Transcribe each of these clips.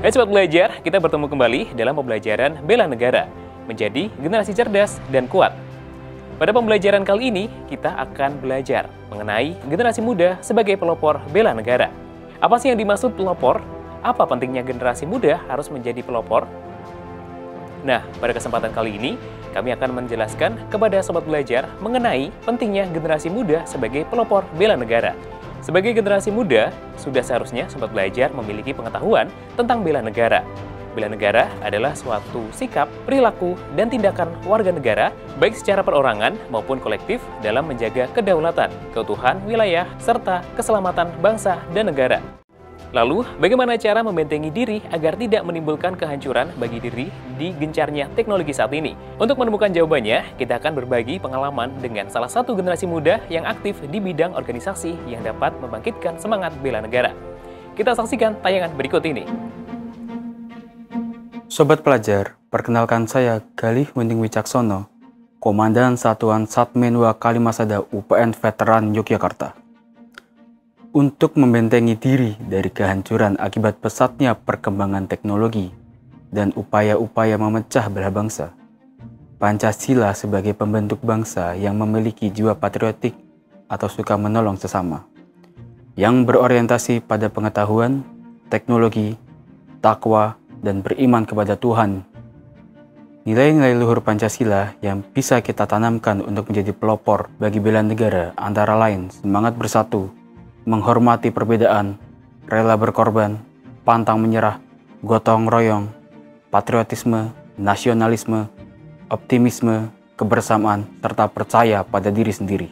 Hai Sobat Belajar, kita bertemu kembali dalam pembelajaran Bela Negara, menjadi generasi cerdas dan kuat. Pada pembelajaran kali ini, kita akan belajar mengenai generasi muda sebagai pelopor bela negara. Apa sih yang dimaksud pelopor? Apa pentingnya generasi muda harus menjadi pelopor? Nah, pada kesempatan kali ini, kami akan menjelaskan kepada Sobat Belajar mengenai pentingnya generasi muda sebagai pelopor bela negara. Sebagai generasi muda, sudah seharusnya Sobat Belajar memiliki pengetahuan tentang bela negara. Bela negara adalah suatu sikap, perilaku, dan tindakan warga negara, baik secara perorangan maupun kolektif dalam menjaga kedaulatan, keutuhan wilayah, serta keselamatan bangsa dan negara. Lalu, bagaimana cara membentengi diri agar tidak menimbulkan kehancuran bagi diri di gencarnya teknologi saat ini? Untuk menemukan jawabannya, kita akan berbagi pengalaman dengan salah satu generasi muda yang aktif di bidang organisasi yang dapat membangkitkan semangat bela negara. Kita saksikan tayangan berikut ini. Sobat pelajar, perkenalkan saya Galih Wending Wicaksono, Komandan Satuan Satmenwa Kalimasada UPN Veteran Yogyakarta. Untuk membentengi diri dari kehancuran akibat pesatnya perkembangan teknologi dan upaya-upaya memecah belah bangsa, Pancasila sebagai pembentuk bangsa yang memiliki jiwa patriotik atau suka menolong sesama, yang berorientasi pada pengetahuan, teknologi, takwa, dan beriman kepada Tuhan. Nilai-nilai luhur Pancasila yang bisa kita tanamkan untuk menjadi pelopor bagi bela negara antara lain semangat bersatu, menghormati perbedaan, rela berkorban, pantang menyerah, gotong royong, patriotisme, nasionalisme, optimisme, kebersamaan, serta percaya pada diri sendiri.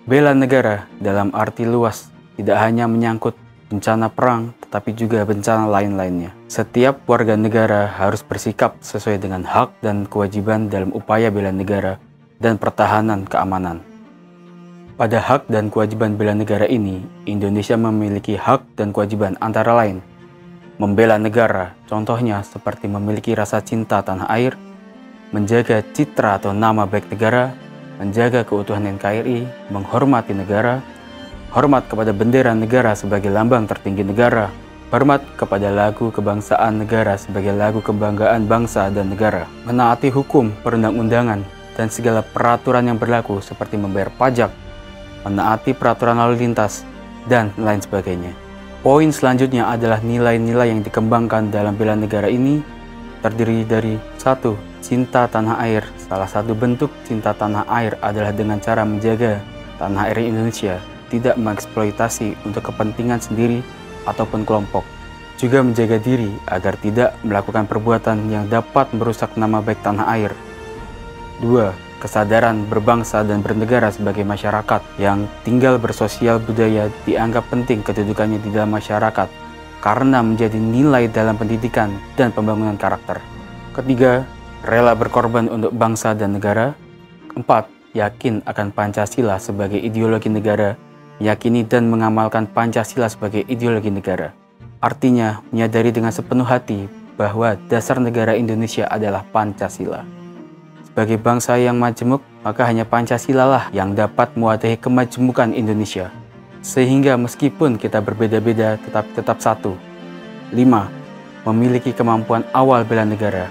Bela negara dalam arti luas tidak hanya menyangkut bencana perang, tetapi juga bencana lain-lainnya. Setiap warga negara harus bersikap sesuai dengan hak dan kewajiban dalam upaya bela negara dan pertahanan keamanan. Pada hak dan kewajiban bela negara ini, Indonesia memiliki hak dan kewajiban antara lain membela negara, contohnya seperti memiliki rasa cinta tanah air, menjaga citra atau nama baik negara, menjaga keutuhan NKRI, menghormati negara, hormat kepada bendera negara sebagai lambang tertinggi negara, hormat kepada lagu kebangsaan negara sebagai lagu kebanggaan bangsa dan negara, menaati hukum perundang-undangan dan segala peraturan yang berlaku seperti membayar pajak, menaati peraturan lalu lintas, dan lain sebagainya. Poin selanjutnya adalah nilai-nilai yang dikembangkan dalam bela negara ini terdiri dari 1. Cinta tanah air. Salah satu bentuk cinta tanah air adalah dengan cara menjaga tanah air Indonesia tidak mengeksploitasi untuk kepentingan sendiri ataupun kelompok. Juga menjaga diri agar tidak melakukan perbuatan yang dapat merusak nama baik tanah air. 2. Kesadaran berbangsa dan bernegara sebagai masyarakat yang tinggal bersosial budaya dianggap penting kedudukannya di dalam masyarakat karena menjadi nilai dalam pendidikan dan pembangunan karakter. Ketiga, rela berkorban untuk bangsa dan negara. 4. Yakin akan Pancasila sebagai ideologi negara, yakini dan mengamalkan Pancasila sebagai ideologi negara. Artinya, menyadari dengan sepenuh hati bahwa dasar negara Indonesia adalah Pancasila. Sebagai bangsa yang majemuk, maka hanya Pancasila lah yang dapat mewadahi kemajemukan Indonesia. Sehingga meskipun kita berbeda-beda, tetap satu. 5. Memiliki kemampuan awal bela negara.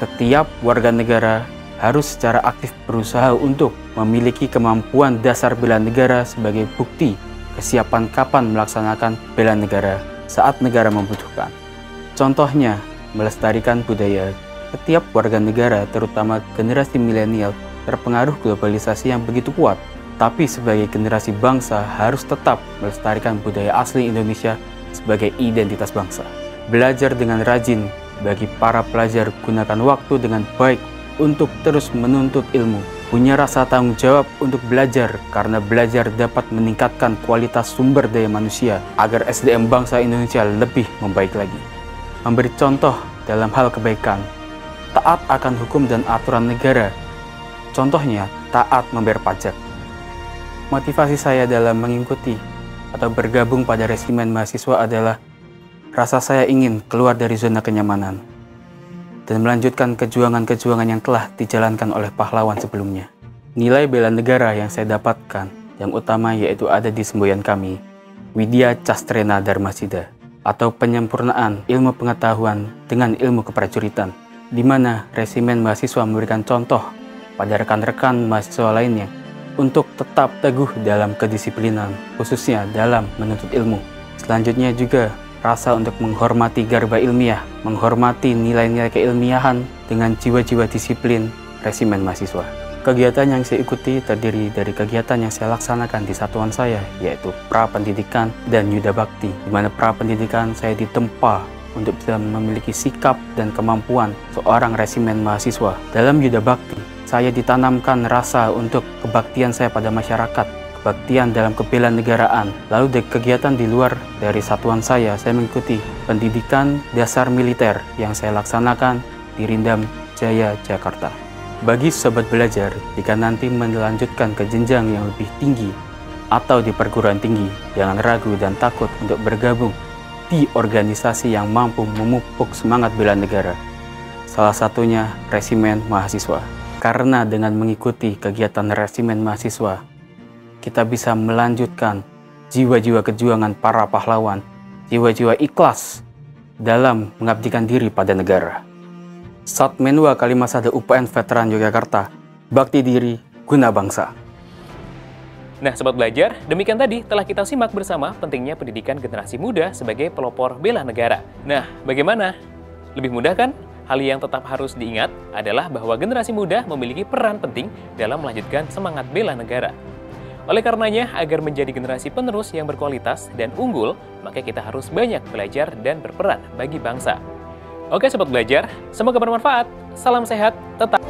Setiap warga negara harus secara aktif berusaha untuk memiliki kemampuan dasar bela negara sebagai bukti kesiapan kapan melaksanakan bela negara saat negara membutuhkan. Contohnya, melestarikan budaya. Setiap warga negara, terutama generasi milenial, terpengaruh globalisasi yang begitu kuat. Tapi sebagai generasi bangsa harus tetap melestarikan budaya asli Indonesia sebagai identitas bangsa. Belajar dengan rajin. Bagi para pelajar, gunakan waktu dengan baik untuk terus menuntut ilmu. Punya rasa tanggung jawab untuk belajar, karena belajar dapat meningkatkan kualitas sumber daya manusia agar SDM bangsa Indonesia lebih membaik lagi. Memberi contoh dalam hal kebaikan. Taat akan hukum dan aturan negara. Contohnya, taat membayar pajak. Motivasi saya dalam mengikuti atau bergabung pada resimen mahasiswa adalah rasa saya ingin keluar dari zona kenyamanan dan melanjutkan kejuangan-kejuangan yang telah dijalankan oleh pahlawan sebelumnya. Nilai bela negara yang saya dapatkan yang utama yaitu ada di semboyan kami, Widya Castrena Dharmasida, atau penyempurnaan ilmu pengetahuan dengan ilmu keprajuritan, di mana resimen mahasiswa memberikan contoh pada rekan-rekan mahasiswa lainnya untuk tetap teguh dalam kedisiplinan, khususnya dalam menuntut ilmu. Selanjutnya juga rasa untuk menghormati garba ilmiah, menghormati nilai-nilai keilmiahan dengan jiwa-jiwa disiplin resimen mahasiswa. Kegiatan yang saya ikuti terdiri dari kegiatan yang saya laksanakan di satuan saya, yaitu pra-pendidikan dan yuda bakti, di mana pra-pendidikan saya ditempa untuk bisa memiliki sikap dan kemampuan seorang resimen mahasiswa. Dalam yuda bakti, saya ditanamkan rasa untuk kebaktian saya pada masyarakat, kebaktian dalam kebelaan negaraan. Lalu di kegiatan di luar dari satuan saya mengikuti pendidikan dasar militer yang saya laksanakan di Rindam Jaya, Jakarta. Bagi sobat belajar, jika nanti melanjutkan ke jenjang yang lebih tinggi atau di perguruan tinggi, jangan ragu dan takut untuk bergabung di organisasi yang mampu memupuk semangat bela negara. Salah satunya resimen mahasiswa. Karena dengan mengikuti kegiatan resimen mahasiswa, kita bisa melanjutkan jiwa-jiwa kejuangan para pahlawan, jiwa-jiwa ikhlas dalam mengabdikan diri pada negara. Satmenwa Kalimasada UPN Veteran Yogyakarta, bakti diri guna bangsa. Nah, sobat belajar, demikian tadi telah kita simak bersama pentingnya pendidikan generasi muda sebagai pelopor bela negara. Nah, bagaimana? Lebih mudah kan? Hal yang tetap harus diingat adalah bahwa generasi muda memiliki peran penting dalam melanjutkan semangat bela negara. Oleh karenanya, agar menjadi generasi penerus yang berkualitas dan unggul, maka kita harus banyak belajar dan berperan bagi bangsa. Oke sobat belajar, semoga bermanfaat. Salam sehat, tetap